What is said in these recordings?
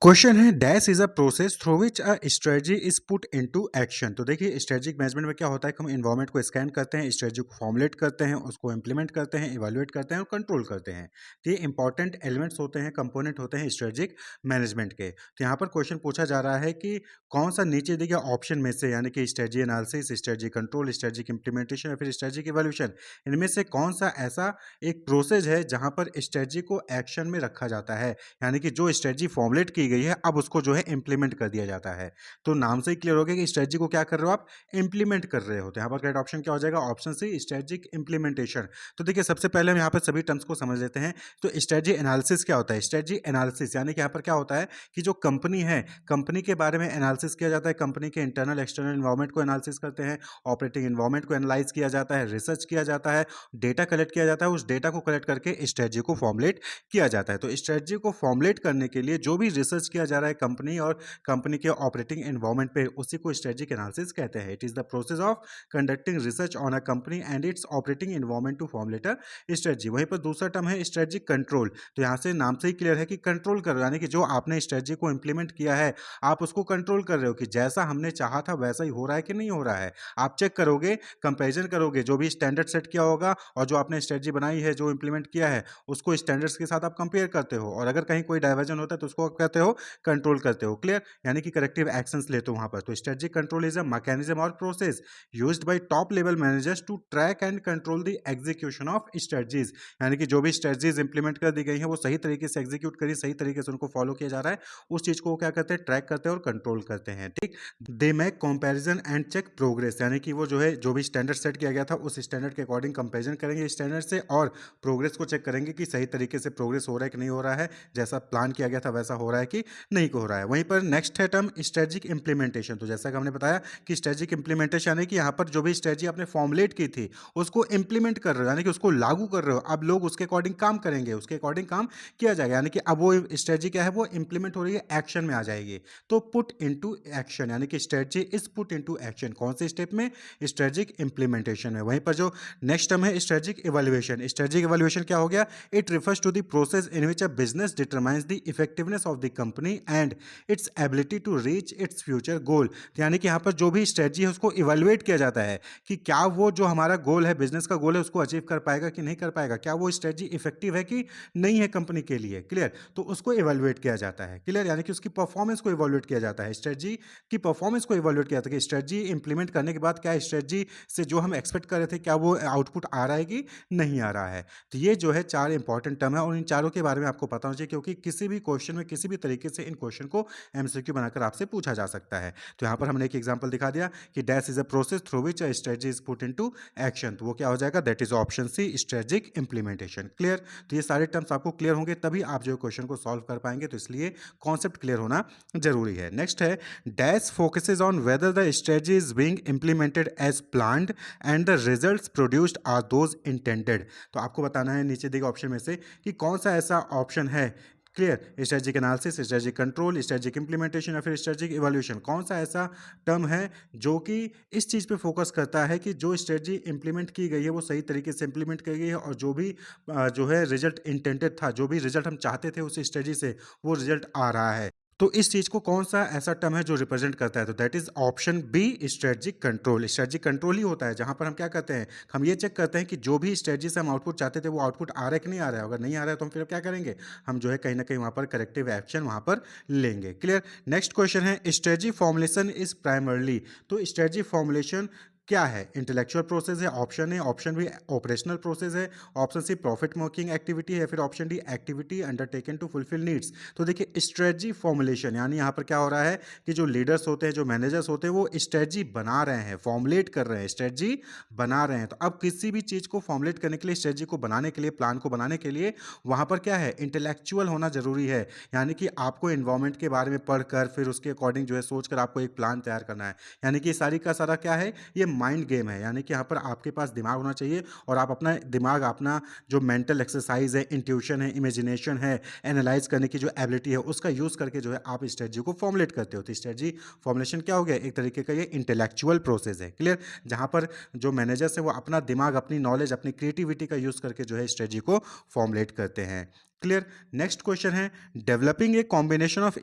Question है dash is a process through which a strategy is put into action. तो देखिए strategic management में क्या होता है कि हम इन्वायरमेंट को स्कैन करते हैं, स्ट्रेटजी को फॉर्मुलेट करते हैं, उसको इंप्लीमेंट करते हैं, इवेलुएट करते हैं और कंट्रोल करते हैं। तो ये इंपॉर्टेंट एलिमेंट्स होते हैं, कंपोनेंट होते हैं स्ट्रेटेजिक मैनेजमेंट के। तो यहाँ पर क्वेश्चन पूछा जा रहा है कि कौन सा नीचे दिए गए ऑप्शन में से, यानी कि strategy analysis, strategy control, strategic implementation या फिर स्ट्रेटजिक इवोल्यूशन, इनमें से कौन सा ऐसा एक प्रोसेस है जहां पर स्ट्रेटजी को एक्शन में रखा जाता है, यानी कि जो स्ट्रेटजी फॉर्मुलेट की गई है अब उसको जो है इंप्लीमेंट कर दिया जाता है। तो नाम से ही क्लियर हो गया कि स्ट्रेटजी को क्या कर रहे हो, आप इंप्लीमेंट कर रहे हो। तो यहाँ पर करेक्ट ऑप्शन क्या हो जाएगा, ऑप्शन सी स्ट्रेटजिक इंप्लीमेंटेशन। तो देखिए सबसे पहले हम यहाँ पर सभी टर्म्स को समझ लेते हैं। तो स्ट्रेटजी एनालिसिस क्या होता है, स्ट्रेटजी एनालिसिस यानी कि यहाँ पर क्या होता है कि जो कंपनी है, कंपनी के बारे में एनालिसिस किया जाता है, कंपनी के इंटरनल एक्सटर्नल इन्वायरमेंट को एनालिसिस करते हैं, ऑपरेटिंग इन्वायरमेंट को एनालाइज किया जाता है, रिसर्च किया जाता है, डेटा कलेक्ट किया जाता है, उस डेटा को कलेक्ट करके स्ट्रेटजी को फॉर्मुलेट किया जाता है। तो स्ट्रेटजी को फॉर्मुलेट करने के लिए जो भी रिसर्च किया जा रहा है कंपनी और कंपनी के ऑपरेटिंग एनवायरनमेंट पे, उसी को स्ट्रेटजिक एनालिसिस कहते हैं। It is the process of conducting research on a company and its operating environment to formulate a strategy. वहीं पर दूसरा टर्म है स्ट्रेटजिक कंट्रोल। तो यहाँ से नाम से ही क्लियर है कि कंट्रोल कर रहे हो, यानी कि जो आपने स्ट्रेटजी को इंप्लीमेंट किया है आप उसको कंट्रोल कर रहे हो कि जैसा हमने चाहा था वैसा ही हो रहा है कि नहीं हो रहा है। आप चेक करोगे, कंपेरिजन करोगे, जो भी स्टैंडर्ड सेट किया होगा और जो आपने स्ट्रेटजी बनाई है, जो इंप्लीमेंट किया है, उसको स्टैंडर्ड्स के साथ आप कंपेयर करते हो, और अगर कहीं कोई डाइवर्जन होता है तो उसको कहते हो कंट्रोल करते हो। क्लियर, यानी कि करेक्टिव एक्शंस लेते हो वहां पर। तो strategic control is a mechanism और process used by top level managers to track and control the execution of strategies. यानी कि जो भी स्ट्रेटजीज इंप्लीमेंट कर दी गई है वो सही तरीके से एग्जीक्यूट करी, सही तरीके से उनको फॉलो किया जा रहा है, उस चीज को क्या करते हैं, ट्रैक करते हैं और कंट्रोल करते हैं। ठीक, they make comparison and check progress, यानी कि वो जो है जो भी स्टैंडर्ड सेट किया गया था उस स्टैंडर्ड के अकॉर्डिंग कंपैरिजन करेंगे स्टैंडर्ड से, और प्रोग्रेस को चेक करेंगे कि सही तरीके से प्रोग्रेस हो रहा है कि नहीं हो रहा है, जैसा प्लान किया गया था वैसा हो रहा है कि नहीं हो रहा है। वहीं पर नेक्स्ट है टर्म स्ट्रेटजिक इंप्लीमेंटेशन। तो जैसा कि हमने बताया कि स्ट्रेटजिक इंप्लीमेंटेशन यानी कि यहाँ पर जो भी स्ट्रेटजी आपने फॉर्मुलेट की थी उसको इंप्लीमेंट कर रहे हो, यानी कि उसको लागू कर रहे हो। अब लोग उसके अकॉर्डिंग काम करेंगे, उसके अकॉर्डिंग काम किया जाएगा, यानी कि अब वो स्ट्रेटजी क्या है, वो इंप्लीमेंट हो रही है, एक्शन में आ जाएगी। तो पुट इनटू एक्शन, यानी कि strategy is put into action, कौन से स्टेप में, स्ट्रेटजिक इंप्लीमेंटेशन में। वहीं पर जो नेक्स्ट टर्म है स्ट्रेटजिक इवैल्यूएशन। स्ट्रेटजिक इवैल्यूएशन क्या हो गया, it refers to the process in which a business determines the effectiveness of the company and its ability to reach its future goal. यानी कि यहाँ पर जो भी स्ट्रेटजी है उसको इवैल्यूएट किया जाता है कि क्या वो जो हमारा गोल है, बिजनेस का गोल है, उसको अचीव कर पाएगा कि नहीं कर पाएगा, क्या वो स्ट्रेटजी इफेक्टिव है कि नहीं है कंपनी के लिए। क्लियर, तो उसको इवैल्यूएट किया जाता है। क्लियर, यानी कि उसकी परफॉर्मेंस को इवैल्यूएट किया जाता है, स्ट्रेटजी की परफॉर्मेंस को इवैल्यूएट किया जाता है कि स्ट्रेटजी इंप्लीमेंट करने के बाद क्या स्ट्रेटजी से जो हम एक्सपेक्ट कर रहे थे क्या वो आउटपुट आ रहा है कि नहीं आ रहा है। तो ये जो है चार इंपॉर्टेंट टर्म है और इन चारों के बारे में आपको पता होना चाहिए, क्योंकि किसी भी क्वेश्चन में किसी भी तरीके से इन क्वेश्चन को एमसीक्यू बनाकर आपसे पूछा जा सकता है। तो यहाँ पर हमने एक एग्जांपल दिखा दिया कि dash is a process through which a strategy is put into action. तो वो क्या हो जाएगा, that is option C strategic implementation. Clear, तो ये सारे टर्म्स आपको क्लियर होंगे तभी आप जो क्वेश्चन को सॉल्व कर पाएंगे, तो इसलिए कॉन्सेप्ट क्लियर होना जरूरी है। नेक्स्ट है dash focuses on whether the strategy is being implemented as planned and the results produced are those intended. तो आपको बताना है नीचे दिए गए ऑप्शन में से कि कौन सा ऐसा ऑप्शन है, clear, strategic analysis, strategic control, strategic implementation या फिर स्ट्रेटजिक इवैल्यूएशन, कौन सा ऐसा टर्म है जो कि इस चीज़ पे फोकस करता है कि जो स्ट्रेटजी इंप्लीमेंट की गई है वो सही तरीके से इंप्लीमेंट की गई है और जो भी जो है रिजल्ट इंटेंडेड था, जो भी रिजल्ट हम चाहते थे उस स्ट्रेटजी से वो रिजल्ट आ रहा है। तो इस चीज को कौन सा ऐसा टर्म है जो रिप्रेजेंट करता है, तो that is option B strategic control. Strategic control ही होता है जहां पर हम क्या करते हैं, हम ये चेक करते हैं कि जो भी स्ट्रेटजी से हम आउटपुट चाहते थे वो आउटपुट आ रहा है कि नहीं आ रहा है। अगर नहीं आ रहा है तो हम फिर क्या करेंगे, हम जो है कहीं ना कहीं वहां पर करेक्टिव एक्शन वहां पर लेंगे। क्लियर, नेक्स्ट क्वेश्चन है स्ट्रेटजी फॉर्मुलेशन इज प्राइमरली। तो स्ट्रेटजी फॉर्मुलेशन क्या है, इंटेलेक्चुअल प्रोसेस है, ऑप्शन है, ऑप्शन बी ऑपरेशनल प्रोसेस है, option C profit making activity है, फिर option D activity undertaken to fulfil needs. तो देखिए स्ट्रेटजी फॉर्मुलेशन यानी यहाँ पर क्या हो रहा है कि जो लीडर्स होते हैं, जो मैनेजर्स होते हैं, वो स्ट्रेटजी बना रहे हैं, फॉर्मुलेट कर रहे हैं, स्ट्रेटजी बना रहे हैं। तो अब किसी भी चीज को फॉर्मुलेट करने के लिए, स्ट्रेटजी को बनाने के लिए, प्लान को बनाने के लिए वहां पर क्या है, इंटेलेक्चुअल होना जरूरी है। यानी कि आपको एनवायरमेंट के बारे में पढ़कर फिर उसके अकॉर्डिंग जो है सोचकर आपको एक प्लान तैयार करना है। यानी कि सारी का सारा क्या है, ये माइंड गेम है। यानी कि यहाँ पर आपके पास दिमाग होना चाहिए और आप अपना दिमाग, अपना जो मेंटल एक्सरसाइज है, इंट्यूशन है, इमेजिनेशन है, एनालाइज करने की जो एबिलिटी है, उसका यूज करके जो है आप स्ट्रेटजी को फॉर्मुलेट करते हो। तो स्ट्रेटजी फॉर्मुलेशन क्या हो गया, एक तरीके का ये इंटेलेक्चुअल प्रोसेस है। क्लियर, जहां पर जो मैनेजर्स है वो अपना दिमाग, अपनी नॉलेज, अपनी क्रिएटिविटी का यूज करके जो है स्ट्रेटजी को फॉर्मुलेट करते हैं। क्लियर। नेक्स्ट क्वेश्चन है, developing a combination of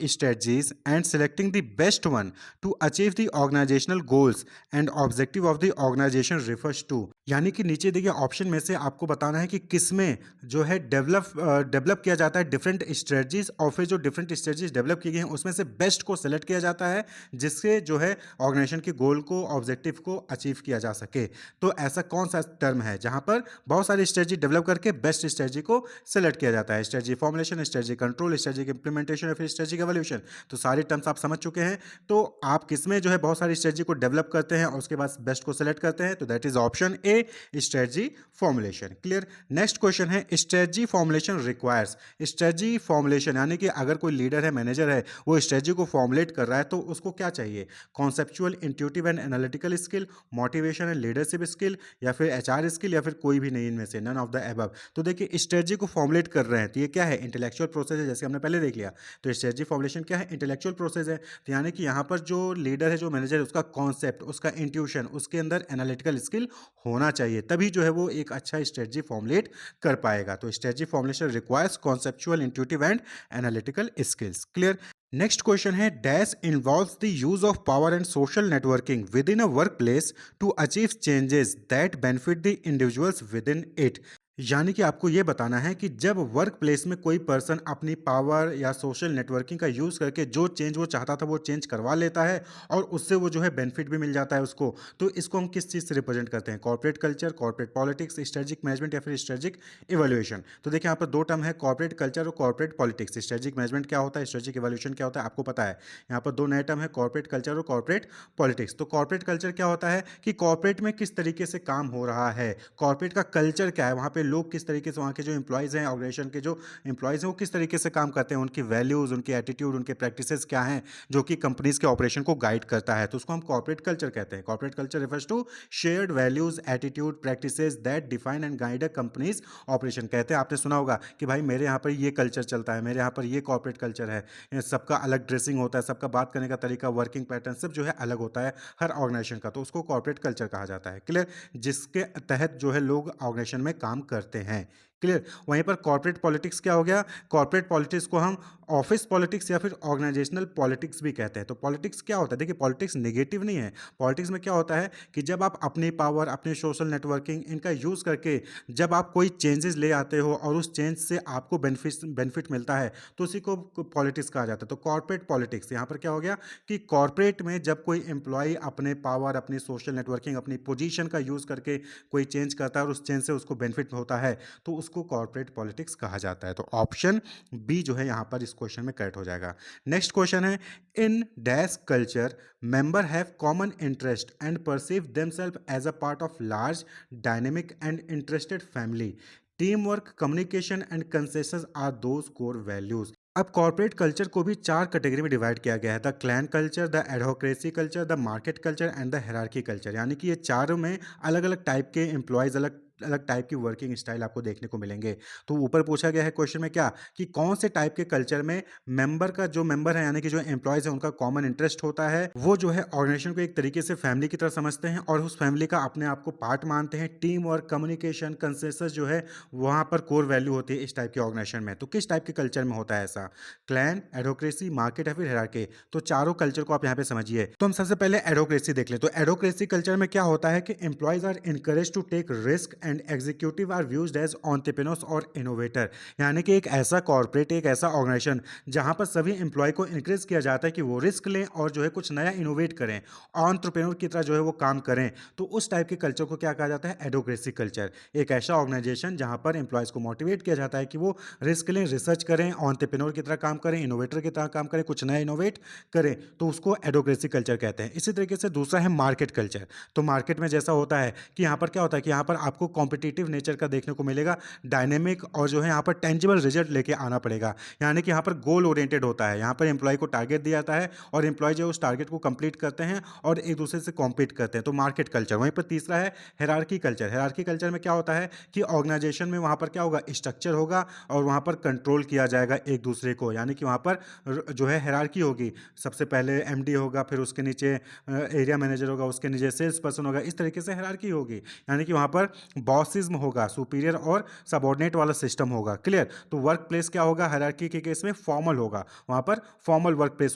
strategies and selecting the best one to achieve the organisational goals and objective of the organisation refers to. यानी कि नीचे देखिए ऑप्शन में से आपको बताना है कि किसमें जो है डेवलप किया जाता है डिफरेंट स्ट्रेटजीज, और फिर जो डिफरेंट स्ट्रेटजीज डेवलप की गई हैं उसमें से बेस्ट को सेलेक्ट किया जाता है जिससे जो है ऑर्गेनाइजेशन के गोल को, ऑब्जेक्टिव को अचीव किया जा सके। तो ऐसा कौन सा टर्म है जहां पर बहुत सारी स्ट्रेटजी डेवलप करके बेस्ट स्ट्रेटजी को सेलेक्ट किया जाता है? Strategy formulation, strategy control, strategy implementation या फिर स्ट्रेटजी एवोल्यूशन। तो सारे टर्म्स आप समझ चुके हैं। तो आप किसमें जो है बहुत सारी स्ट्रेटजी को डेवलप करते हैं और उसके बाद बेस्ट को सेलेक्ट करते हैं? तो that is option A, strategy formulation. Clear. Next question है, strategy formulation requires. Strategy formulation यानी कि अगर कोई लीडर है, मैनेजर है, वो स्ट्रेटजी को फॉर्मुलेट कर रहा है तो उसको क्या चाहिए? Conceptual, intuitive and analytical skill, motivation and leadership skill, या फिर एचआर स्किल, या फिर कोई भी नहीं इनमें से, नन ऑफ द अबव। तो देखिए स्ट्रेटजी को फॉर्मुलेट कर रहे हैं तो ये क्या है? इंटेलेक्चुअल प्रोसेस है, जैसे हमने पहले देख लिया। तो स्ट्रेटजी फॉर्मुलेशन क्या है? इंटेलेक्चुअल प्रोसेस है। तो यानी कि यहाँ पर जो लीडर है, जो मैनेजर है, उसका कॉन्सेप्ट, उसका इंट्यूशन, उसके अंदर एनालिटिकल स्किल होना चाहिए, तभी जो है वो एक अच्छा स्ट्रेटजी फॉर्मुलेट कर पाएगा। तो strategy formulation requires conceptual, intuitive and analytical skills. Clear. Next question है, dash involves the use of power and social networking within a workplace to achieve changes that benefit the individuals within it. यानी कि आपको यह बताना है कि जब work place में कोई पर्सन अपनी पावर या सोशल नेटवर्किंग का यूज़ करके जो चेंज वो चाहता था वो चेंज करवा लेता है और उससे वो जो है बेनिफिट भी मिल जाता है उसको, तो इसको हम किस चीज़ से रिप्रेजेंट करते हैं? Corporate culture, corporate politics, strategic management या फिर स्ट्रेटेजिक इवैल्यूएशन। तो देखिए यहाँ पर दो टर्म है, कॉर्पोरेट कल्चर और कॉर्पोरेट पॉलिटिक्स। स्ट्रेटेजिक मैनेजमेंट क्या होता है, स्ट्रेटेजिक इवैल्यूएशन क्या होता है, आपको पता है। यहाँ पर दो नए टर्म है, कॉर्पोरेट कल्चर और कॉर्पोरेट पॉलिटिक्स। तो कॉर्पोरेट कल्चर क्या होता है कि कॉर्पोरेट में किस तरीके से काम हो रहा है, कॉर्पोरेट का कल्चर क्या है, वहाँ पे लोग किस तरीके से, वहाँ के जो एम्प्लॉयज़ हैं, ऑर्गेनाइजेशन के जो एम्प्लॉयज़ हैं वो किस तरीके से काम करते हैं, उनकी वैल्यूज़, उनके एटीट्यूड, उनके प्रैक्टिसेस क्या हैं जो कि कंपनीज के ऑपरेशन को गाइड करता है, तो उसको हम कॉर्पोरेट कल्चर कहते हैं। Corporate culture refers to shared values, attitude, practices that define and guide a company's operation. कहते हैं, आपने सुना होगा कि भाई मेरे यहाँ पर ये कल्चर चलता है, मेरे यहाँ पर ये कॉर्पोरेट कल्चर है, सबका अलग ड्रेसिंग होता है, सबका बात करने का तरीका, वर्किंग पैटर्न सब जो है अलग होता है हर ऑर्गेनाइजेशन का, तो उसको कॉर्पोरेट कल्चर कहा जाता है। क्लियर। जिसके तहत जो है लोग ऑर्गेनाइजेशन में काम करते हैं। क्लियर। वहीं पर कॉर्पोरेट पॉलिटिक्स क्या हो गया? कॉर्पोरेट पॉलिटिक्स को हम ऑफिस पॉलिटिक्स या फिर ऑर्गेनाइजेशनल पॉलिटिक्स भी कहते हैं। तो पॉलिटिक्स क्या होता है? देखिए पॉलिटिक्स नेगेटिव नहीं है। पॉलिटिक्स में क्या होता है कि जब आप अपनी पावर, अपने सोशल नेटवर्किंग, इनका यूज़ करके जब आप कोई चेंजेस ले आते हो और उस चेंज से आपको बेनिफिट मिलता है तो उसी को पॉलिटिक्स कहा जाता है। तो कॉर्पोरेट पॉलिटिक्स यहाँ पर क्या हो गया कि कॉर्पोरेट में जब कोई एम्प्लॉय अपने पावर, अपनी सोशल नेटवर्किंग, अपनी पोजीशन का यूज़ करके कोई चेंज करता है और उस चेंज से उसको बेनिफिट होता है तो उसको कॉर्पोरेट पॉलिटिक्स कहा जाता है। तो ऑप्शन बी जो है यहाँ पर इस क्वेश्चन में करेक्ट हो जाएगा। नेक्स्ट क्वेश्चन है, in dash culture member have common interest and perceive themselves as a part of large dynamic and interested family. Teamwork, communication and consensus are those core values. अब corporate culture को भी चार category में divide किया गया है, the clan culture, the adhocracy culture, the market culture and the hierarchy culture. यानी कि ये चारों में अलग अलग टाइप के एम्प्लॉयज़, अलग अलग टाइप की वर्किंग स्टाइल आपको देखने को मिलेंगे। तो ऊपर पूछा गया है क्वेश्चन में क्या कि कौन से टाइप के कल्चर में मेंबर का, जो मेंबर है यानी कि जो एम्प्लॉयज़ है उनका कॉमन इंटरेस्ट होता है, वो जो है ऑर्गेनाइजेशन को एक तरीके से फैमिली की तरह समझते हैं और उस फैमिली का अपने आप को पार्ट मानते हैं। टीम वर्क, कम्युनिकेशन, कंसेंसस जो है वहाँ पर कोर वैल्यू होती है इस टाइप के ऑर्गेनाइजेशन में। तो किस टाइप के कल्चर में होता है ऐसा? क्लैन, एडोक्रेसी, मार्केट या फिर हायरार्की। तो चारों कल्चर को आप यहाँ पे समझिए। तो हम सबसे पहले एडोक्रेसी देख ले। तो एडोक्रेसी कल्चर में क्या होता है कि employees are encourage to take risk and executive are viewed as entrepreneurs और इनोवेटर। यानी कि एक ऐसा कॉर्पोरेट, एक ऐसा ऑर्गेनाइजेशन जहां पर सभी एम्प्लॉय को इनकरेज किया जाता है कि वो रिस्क लें और जो है कुछ नया इनोवेट करें, एंटरप्रेन्योर की तरह जो है वो काम करें। तो उस टाइप के कल्चर को क्या कहा जाता है? एडोक्रेसी कल्चर। एक ऐसा ऑर्गेनाइजेशन जहां पर एम्प्लॉयज को मोटिवेट किया जाता है कि वो रिस्क लें, रिसर्च करें, एंटरप्रेन्योर की तरह काम करें, इनोवेटर की तरह काम करें, कुछ नया इनोवेट करें, तो उसको एडोक्रेसी कल्चर कहते हैं। इसी तरीके से दूसरा है मार्केट कल्चर। तो मार्केट में जैसा होता है कि यहाँ पर क्या होता है कि यहाँ पर आपको कॉम्पिटिटिव नेचर का देखने को मिलेगा, डायनेमिक, और जो है यहाँ पर टेंजिबल रिजल्ट लेके आना पड़ेगा। यानी कि यहाँ पर गोल ओरिएंटेड होता है, यहाँ पर एम्प्लॉय को टारगेट दिया जाता है और एम्प्लॉय जो है उस टारगेट को कंप्लीट करते हैं और एक दूसरे से कॉम्पीट करते हैं। तो मार्केट कल्चर। वहीं पर तीसरा है हायरार्की कल्चर। हायरार्की कल्चर में क्या होता है कि ऑर्गेनाइजेशन में वहाँ पर क्या होगा, स्ट्रक्चर होगा और वहाँ पर कंट्रोल किया जाएगा एक दूसरे को। यानी कि वहाँ पर जो है हायरार्की होगी, सबसे पहले एमडी होगा, फिर उसके नीचे एरिया मैनेजर होगा, उसके नीचे सेल्स पर्सन होगा, इस तरीके से हायरार्की होगी। यानी कि वहाँ पर बॉसिज्म होगा, सुपीरियर और सबॉर्डिनेट वाला सिस्टम होगा। क्लियर? तो वर्क प्लेस क्या होगा हायरार्की के केस में? फॉर्मल होगा। वहां पर फॉर्मल वर्क प्लेस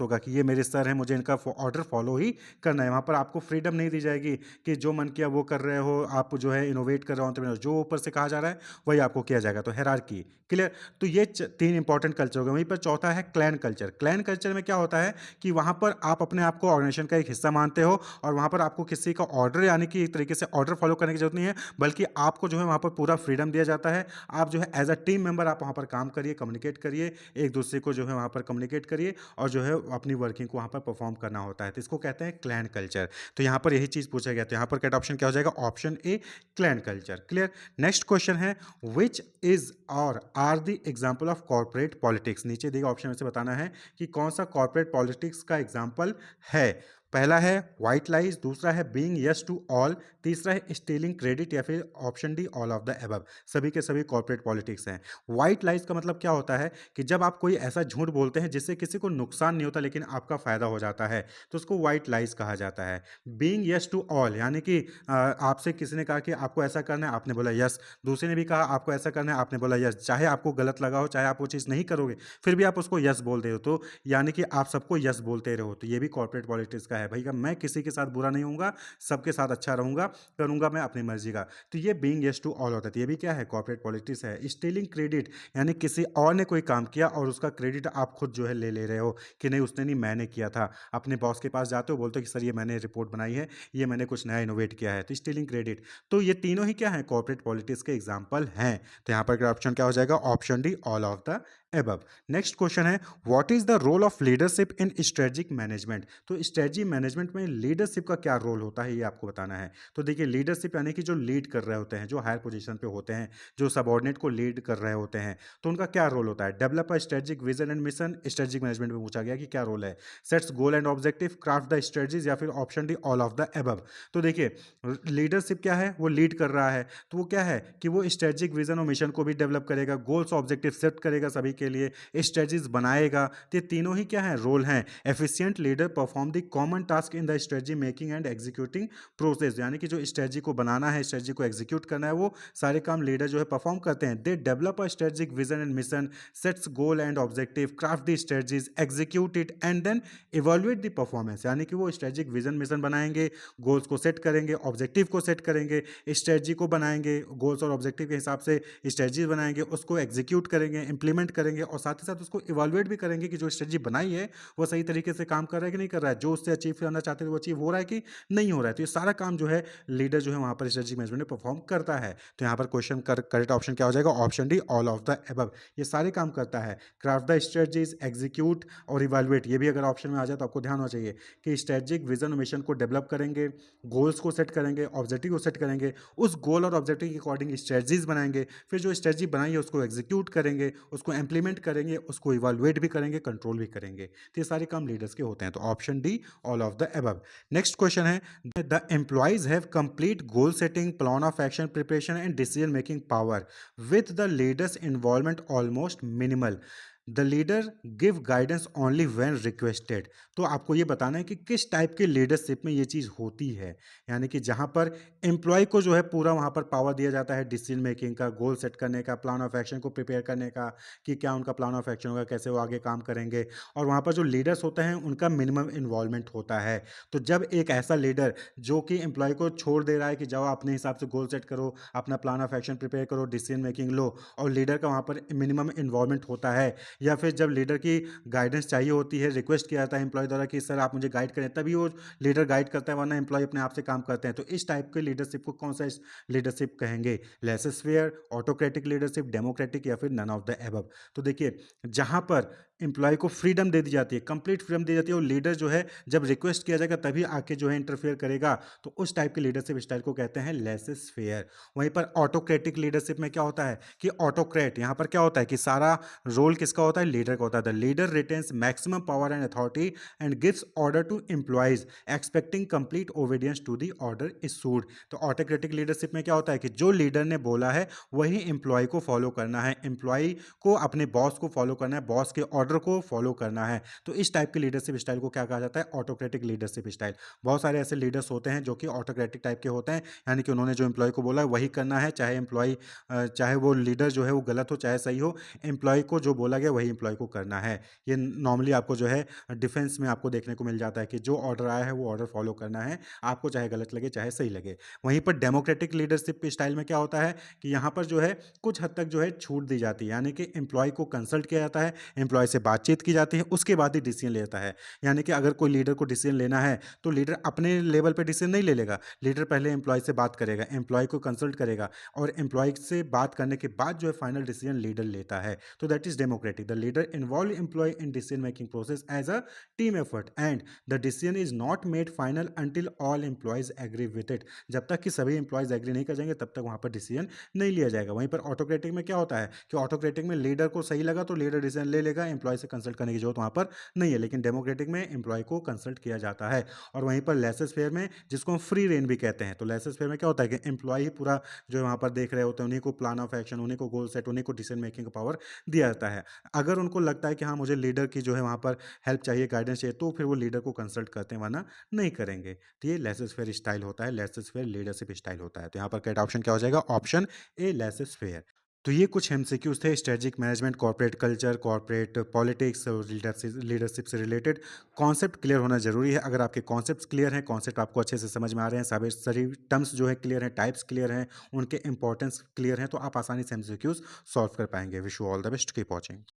होगा कि ये मेरे सर हैं, मुझे इनका ऑर्डर फॉलो ही करना है। वहां पर आपको फ्रीडम नहीं दी जाएगी कि जो मन किया वो कर रहे हो, आप जो है इनोवेट कर रहे हो, जो ऊपर से कहा जा रहा है वही आपको किया जाएगा। तो हायरार्की। क्लियर? तो ये तीन इंपॉर्टेंट कल्चर हो गए। वहीं पर चौथा है क्लैन कल्चर। क्लैन कल्चर में क्या होता है कि वहां पर आप अपने आप को ऑर्गेनाइजेशन का एक हिस्सा मानते हो और वहां पर आपको किसी का ऑर्डर यानी कि एक तरीके से ऑर्डर फॉलो करने की जरूरत नहीं है, बल्कि आपको जो है वहां पर पूरा फ्रीडम दिया जाता है। आप जो है एज अ टीम मेंबर आप वहां पर काम करिए, कम्युनिकेट करिए, एक दूसरे को जो है वहां पर कम्युनिकेट करिए और जो है अपनी वर्किंग को वहां पर परफॉर्म करना होता है। तो इसको कहते हैं क्लैन कल्चर। तो यहां पर यही चीज पूछा गया। तो यहां पर करेक्ट ऑप्शन क्या हो जाएगा? Option A, clan culture. Clear? Next question है विच इज और are the example of corporate politics. नीचे दिए ऑप्शन में से बताना है कि कौन सा कॉर्पोरेट पॉलिटिक्स का एग्जाम्पल है। पहला है व्हाइट लाइज, दूसरा है बीइंग यस टू ऑल, तीसरा है स्टीलिंग क्रेडिट, या फिर option D all of the above. सभी के सभी कॉर्पोरेट पॉलिटिक्स हैं। व्हाइट लाइज का मतलब क्या होता है कि जब आप कोई ऐसा झूठ बोलते हैं जिससे किसी को नुकसान नहीं होता लेकिन आपका फायदा हो जाता है, तो उसको व्हाइट लाइज कहा जाता है। बीइंग यस टू ऑल यानी कि आपसे किसी ने कहा कि आपको ऐसा करना है, आपने बोला यस। दूसरे ने भी कहा आपको ऐसा करना है, आपने बोला यस। चाहे आपको गलत लगा हो, चाहे आप वो चीज़ नहीं करोगे, फिर भी आप उसको यस बोल दे हो, तो यानी कि आप सबको यस बोलते रहो। तो ये भी कॉर्पोरेट पॉलिटिक्स का है। भैया मैं किसी के साथ बुरा नहीं होऊंगा, सबके साथ अच्छा रहूंगा, करूंगा मैं अपनी मर्जी का। तो ये बीइंग यस टू ऑल होता है। तो ये भी क्या है? कॉर्पोरेट पॉलिटिक्स है। स्टीलिंग क्रेडिट यानी किसी और ने कोई काम किया और उसका क्रेडिट आप खुद जो है ले ले रहे हो कि नहीं उसने नहीं, मैंने किया था। अपने बॉस के पास जाते हो, बोलते हो कि सर ये मैंने रिपोर्ट बनाई है, ये मैंने कुछ नया इनोवेट किया है। तो स्टीलिंग क्रेडिट। तो ये तीनों ही क्या है? कॉर्पोरेट पॉलिटिक्स के एग्जाम्पल हैं। तो यहां पर ऑप्शन क्या हो जाएगा? Option D all of the above. Next question है what is the role of leadership in strategic management. तो स्ट्रेटजी मैनेजमेंट में लीडरशिप का क्या रोल होता है ये आपको बताना है। तो देखिए लीडरशिप यानी कि जो लीड कर रहे होते हैं, जो हायर पोजीशन पे होते हैं, जो सबऑर्डिनेट को लीड कर रहे होते हैं, तो उनका क्या रोल होता है? Develop a strategic vision and mission. Strategic management में पूछा गया कि क्या रोल है। Sets goal and objective, craft the strategies, या फिर option D all of the above. तो देखिए लीडरशिप क्या है? वो लीड कर रहा है, तो वो क्या है कि वो स्ट्रेटेजिक विजन और मिशन को भी डेवलप करेगा, गोल्स ऑब्जेक्टिव सेट करेगा सभी के लिए, स्ट्रेटजीज बनाएगा। तो ये तीनों ही क्या है? रोल हैं। Efficient leader perform the common task in the strategy making and executing process. यानी कि जो स्ट्रेटजी को बनाना है, स्ट्रेटजी को एग्जीक्यूट करना है, वो सारे काम लीडर जो है परफॉर्म करते हैं। They develop a strategic vision and mission, sets goal and objective, craft the strategies, execute it and then evaluate the performance. यानी कि वो स्ट्रेटजिक विजन मिशन बनाएंगे, गोल्स को सेट करेंगे, ऑब्जेक्टिव को सेट करेंगे, स्ट्रेटजी को बनाएंगे, गोल्स और ऑब्जेक्टिव के हिसाब से स्ट्रेटजी बनाएंगे, उसको एग्जीक्यूट करेंगे, इंप्लीमेंट करेंगे और साथ ही साथ उसको इवैल्यूएट भी करेंगे कि जो स्ट्रेटजी बनाई है वो सही तरीके से काम कर रहा है कि नहीं कर रहा है, जो उससे अचीव करना चाहते थे वो अचीव हो रहा है कि नहीं हो रहा है। तो ये सारा काम जो है लीडर जो है वहां पर स्ट्रेटजी मैनेजमेंट में परफॉर्म करता है। तो यहाँ पर क्वेश्चन करेक्ट ऑप्शन क्या हो जाएगा? Option D all of the above. ये सारे काम करता है। क्राफ्ट द स्ट्रेटजीज, एग्जीक्यूट और इवैल्यूएट, ये भी अगर ऑप्शन में आ जाए तो आपको ध्यान होना चाहिए कि स्ट्रेटजिक विजन मिशन को डेवलप करेंगे, गोल्स को सेट करेंगे, ऑब्जेक्टिव को सेट करेंगे, उस गोल और ऑब्जेक्टिव के अकॉर्डिंग स्ट्रेटजीज बनाएंगे, फिर जो स्ट्रेटजी बनाई है उसको एग्जीक्यूट करेंगे, उसको इंप्लीमेंट करेंगे, उसको इवैल्यूएट भी करेंगे, कंट्रोल भी करेंगे। तो ये सारे काम लीडर्स के होते हैं। तो option D all of the above. Next question है the employees have complete goal setting, plan of action preparation and decision making power with the leaders involvement almost minimal. The leader give guidance only when requested. तो आपको ये बताना है कि किस type के leadership में ये चीज़ होती है। यानी कि जहाँ पर एम्प्लॉय को जो है पूरा वहाँ पर पावर दिया जाता है डिसीजन मेकिंग का, गोल सेट करने का, प्लान ऑफ एक्शन को प्रिपेयर करने का कि क्या उनका प्लान ऑफ एक्शन होगा, कैसे वो आगे काम करेंगे। और वहाँ पर जो लीडर्स होते हैं उनका मिनिमम इन्वॉल्वमेंट होता है। तो जब एक ऐसा लीडर जो कि एम्प्लॉय को छोड़ दे रहा है कि जाओ अपने हिसाब से गोल सेट करो, अपना प्लान ऑफ एक्शन प्रिपेयर करो, डिसीजन मेकिंग लो, और लीडर का वहाँ पर मिनिमम इन्वॉल्वमेंट होता है, या फिर जब लीडर की गाइडेंस चाहिए होती है, रिक्वेस्ट किया जाता है एम्प्लॉय द्वारा कि सर आप मुझे गाइड करें, तभी वो लीडर गाइड करता है, वरना एम्प्लॉय अपने आप से काम करते हैं। तो इस टाइप के लीडरशिप को कौन सा लीडरशिप कहेंगे? लेसर ऑटोक्रेटिक लीडरशिप, डेमोक्रेटिक, या फिर नन ऑफ द एबव। तो देखिए जहां पर एम्प्लॉय को फ्रीडम दे दी जाती है, कंप्लीट फ्रीडम दी जाती है, और लीडर जो है जब रिक्वेस्ट किया जाएगा तभी आके जो है इंटरफेयर करेगा, तो उस टाइप के लीडरशिप स्टाइल को कहते हैं लेसेस फेयर। वहीं पर ऑटोक्रेटिक लीडरशिप में क्या होता है कि ऑटोक्रेट यहां पर क्या होता है कि सारा रोल किसका होता है? लीडर का होता है। The leader retains maximum power and authority and gives order to employees expecting complete obedience to the order issued. तो ऑटोक्रेटिक लीडरशिप में क्या होता है कि जो लीडर ने बोला है वही एम्प्लॉय को फॉलो करना है, एम्प्लॉय को अपने बॉस को फॉलो करना है, बॉस के ऑर्डर ऑर्डर को फॉलो करना है। तो इस टाइप के लीडरशिप स्टाइल को क्या कहा जाता है? Autocratic leadership style. बहुत सारे ऐसे लीडर्स होते हैं जो कि ऑटोक्रेटिक टाइप के होते हैं, यानी कि उन्होंने जो एम्प्लॉय को बोला है वही करना है, चाहे एम्प्लॉय चाहे वो लीडर जो है वो गलत हो चाहे सही हो, एम्प्लॉय को जो बोला गया वही एम्प्लॉय को करना है। ये नॉर्मली आपको जो है डिफेंस में आपको देखने को मिल जाता है कि जो ऑर्डर आया है वो ऑर्डर फॉलो करना है, आपको चाहे गलत लगे चाहे सही लगे। वहीं पर डेमोक्रेटिक लीडरशिप स्टाइल में क्या होता है कि यहाँ पर जो है कुछ हद तक जो है छूट दी जाती है, यानी कि एम्प्लॉय को कंसल्ट किया जाता है, एम्प्लॉय से बातचीत की जाती है, उसके बाद ही डिसीजन लेता है। यानी कि अगर कोई लीडर को डिसीजन लेना है तो लीडर अपने लेवल पे डिसीजन नहीं ले लेगा, लीडर पहले एम्प्लॉय से बात करेगा, एम्प्लॉय को कंसल्ट करेगा और एम्प्लॉय से बात करने के बाद जो है फाइनल डिसीजन लीडर लेता है। तो that is democratic. The leader involve employ in decision making process as a team effort and the decision is not made final until all employees agree with it. जब तक कि सभी employees agree नहीं कर जाएंगे तब तक वहां पर डिसीजन नहीं लिया जाएगा। वहीं पर ऑटोक्रेटिक में क्या होता है कि ऑटोक्रेटिक में लीडर को सही लगा तो लीडर डिसीजन ले लेगा, एम्प्लॉय से कंसल्ट करने की जरूरत वहां पर नहीं है। लेकिन डेमोक्रेटिक में एम्प्लॉय को कंसल्ट किया जाता है। और वहीं पर लेसस फेयर में, जिसको हम फ्री रेन भी कहते हैं, तो लेसस फेयर में क्या होता है कि एम्प्लॉय ही पूरा जो वहां पर देख रहे होते हैं, उन्हीं को प्लान ऑफ एक्शन, उन्हीं को गोल सेट, उन्हीं को डिसीजन मेकिंग का पावर दिया जाता है। अगर उनको लगता है कि हाँ मुझे लीडर की जो है वहां पर हेल्प चाहिए, गाइडेंस चाहिए, तो फिर वो लीडर को कंसल्ट करते हैं, वरना नहीं करेंगे। तो ये लेसस फेयर स्टाइल होता है, लेसस फेयर लीडरशिप स्टाइल होता है। तो यहाँ पर करेक्ट ऑप्शन क्या हो जाएगा? ऑप्शन ए, लेसस फेयर। तो ये कुछ एमसीक्यूज थे strategic management, corporate culture, corporate politics और लीडरशिप से रिलेटेड। कॉन्सेप्ट क्लियर होना जरूरी है। अगर आपके कॉन्सेप्ट्स क्लियर हैं, कॉन्सेप्ट आपको अच्छे से समझ में आ रहे हैं, सारे टर्म्स जो है क्लियर हैं, टाइप्स क्लियर हैं, उनके इंपॉर्टेंस क्लियर हैं, तो आप आसानी से एमसीक्यूज सॉल्व कर पाएंगे। Wish you all the best, keep watching.